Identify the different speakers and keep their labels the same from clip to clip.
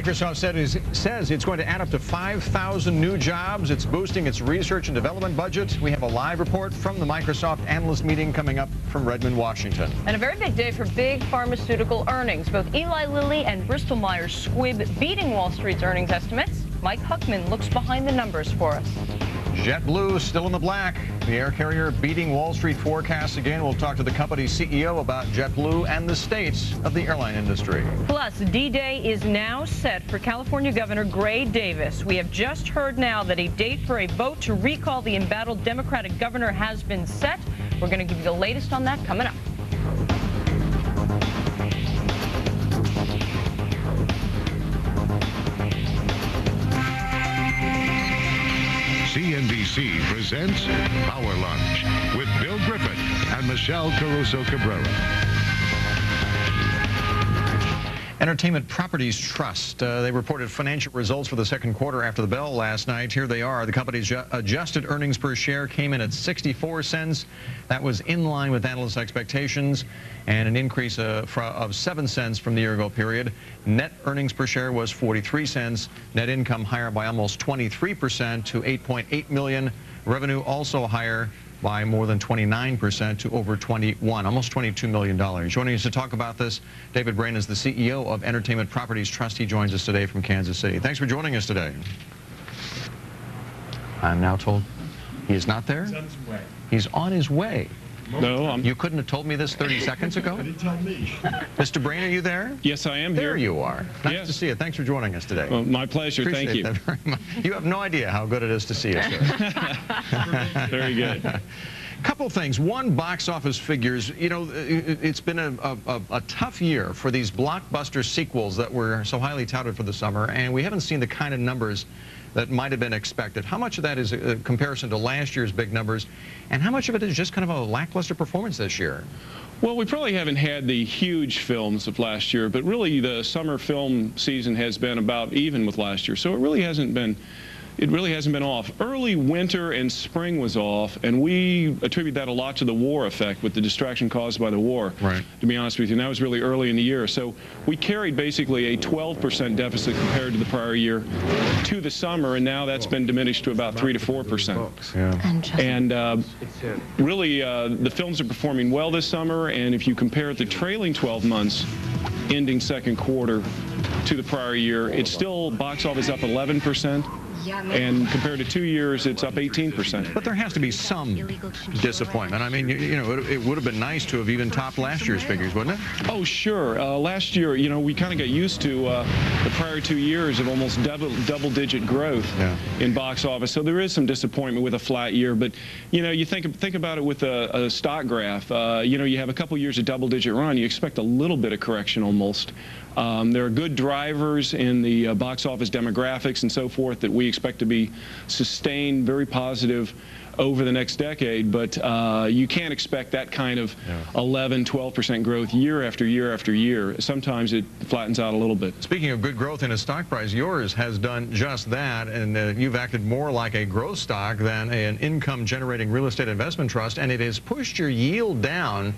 Speaker 1: Microsoft says it's going to add up to 5,000 new jobs. It's boosting its research and development budget. We have a live report from the Microsoft analyst meeting coming up from Redmond, Washington.
Speaker 2: And a very big day for big pharmaceutical earnings. Both Eli Lilly and Bristol Myers Squibb beating Wall Street's earnings estimates. Mike Huckman looks behind the numbers for us.
Speaker 1: JetBlue still in the black. The air carrier beating Wall Street forecasts again. We'll talk to the company's CEO about JetBlue and the state of the airline industry.
Speaker 2: Plus, D-Day is now set for California Governor Gray Davis. We have just heard now that a date for a vote to recall the embattled Democratic governor has been set. We're going to give you the latest on that coming up.
Speaker 3: CNBC presents Power Lunch with Bill Griffith and Michelle Caruso-Cabrera.
Speaker 1: Entertainment Properties Trust. They reported financial results for the second quarter after the bell last night. Here they are. The company's adjusted earnings per share came in at 64 cents. That was in line with analysts' expectations and an increase of 7 cents from the year-ago period. Net earnings per share was 43 cents. Net income higher by almost 23% to $8.8 million. Revenue also higher by more than 29% to over almost $22 million. Joining us to talk about this, David Brain is the CEO of Entertainment Properties Trust. He joins us today from Kansas City. Thanks for joining us today. I'm now told he is not there. He's on his way. He's on his way.
Speaker 4: No,
Speaker 1: You couldn't have told me this 30 seconds ago?
Speaker 4: Didn't tell me.
Speaker 1: Mr. Brain, are you there?
Speaker 4: Yes, I am here.
Speaker 1: There you are. Nice
Speaker 4: Yes.
Speaker 1: to see you. Thanks for joining us today.
Speaker 4: Well, my pleasure.
Speaker 1: Appreciate
Speaker 4: Thank you.
Speaker 1: that very much. You have no idea how good it is to see you, sir.
Speaker 4: Very good.
Speaker 1: Couple things. One, box office figures. You know, it's been a tough year for these blockbuster sequels that were so highly touted for the summer, and we haven't seen the kind of numbers that might have been expected. How much of that is a comparison to last year's big numbers, and how much of it is just kind of a lackluster performance this year?
Speaker 4: Well, we probably haven't had the huge films of last year, but really the summer film season has been about even with last year, so it really hasn't been off. Early winter and spring was off, and we attribute that a lot to the war effect with the distraction caused by the war,
Speaker 1: right,
Speaker 4: to be honest with you. And that was really early in the year. So we carried basically a 12% deficit compared to the prior year to the summer, and now that's been diminished to about 3 to 4%.
Speaker 1: Yeah.
Speaker 4: And really, the films are performing well this summer, and if you compare the trailing 12 months, ending second quarter, to the prior year, it's still box office up 11%. And compared to 2 years, it's up 18%.
Speaker 1: But there has to be some disappointment. I mean, you know, it would have been nice to have even topped last year's figures, wouldn't it?
Speaker 4: Oh, sure. Last year, you know, we kind of got used to the prior 2 years of almost double-digit growth in box office. So there is some disappointment with a flat year. But, you know, you think about it with a stock graph. You know, you have a couple years of double-digit run. You expect a little bit of correction almost. There are good drivers in the box office demographics and so forth that we expect to be sustained, very positive over the next decade, but you can't expect that kind of 11, 12% growth year after year after year. Sometimes it flattens out a little bit.
Speaker 1: Speaking of good growth in a stock price, yours has done just that, and you've acted more like a growth stock than an income-generating real estate investment trust, and it has pushed your yield down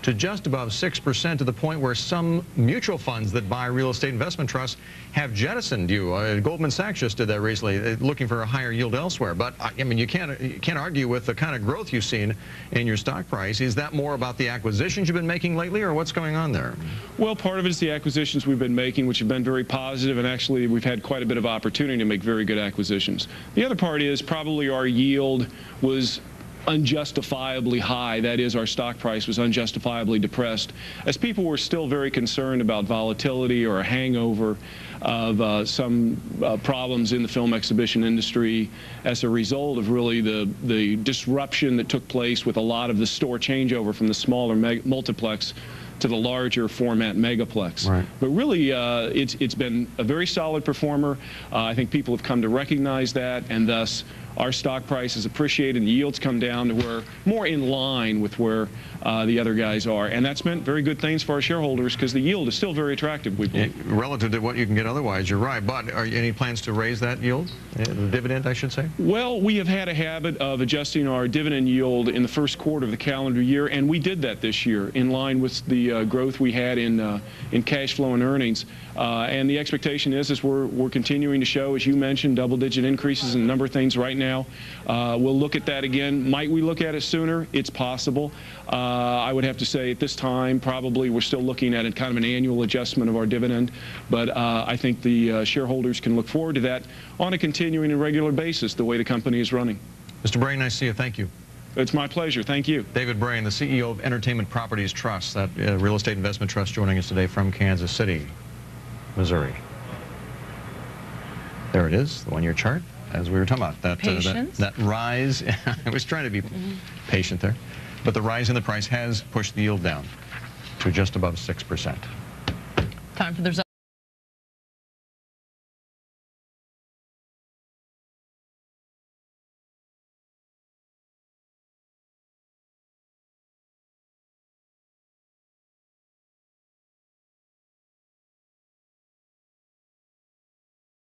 Speaker 1: to just above 6%, to the point where some mutual funds that buy real estate investment trusts have jettisoned you. Goldman Sachs just did that recently, looking for a higher yield elsewhere. But I mean, you can't argue with the kind of growth you've seen in your stock price. Is that more about the acquisitions you've been making lately, or what's going on there?
Speaker 4: Well, part of it is the acquisitions we've been making, which have been very positive, and actually we've had quite a bit of opportunity to make very good acquisitions. The other part is probably our yield was unjustifiably high. That is, our stock price was unjustifiably depressed, as people were still very concerned about volatility or a hangover of some problems in the film exhibition industry as a result of really the disruption that took place with a lot of the store changeover from the smaller multiplex to the larger format megaplex.
Speaker 1: Right.
Speaker 4: But really, it's been a very solid performer. I think people have come to recognize that, and thus our stock price has appreciated, and the yields come down to where more in line with where the other guys are. And that's meant very good things for our shareholders, because the yield is still very attractive, we believe.
Speaker 1: Relative to what you can get otherwise, you're right. But are any plans to raise that yield? The dividend, I should say?
Speaker 4: Well, we have had a habit of adjusting our dividend yield in the first quarter of the calendar year, and we did that this year in line with the growth we had in cash flow and earnings. And the expectation is we're continuing to show, as you mentioned, double-digit increases in a number of things right now. We'll look at that again. Might we look at it sooner? It's possible. I would have to say at this time, probably we're still looking at kind of an annual adjustment of our dividend. But I think the shareholders can look forward to that on a continuing and regular basis, the way the company is running.
Speaker 1: Mr. Brain, nice to see you. Thank you.
Speaker 4: It's my pleasure. Thank you.
Speaker 1: David Brain, the CEO of Entertainment Properties Trust, that real estate investment trust, joining us today from Kansas City, Missouri. There it is, the one-year chart, as we were talking about. That rise. I was trying to be patient there. But the rise in the price has pushed the yield down to just above 6%.
Speaker 2: Time for the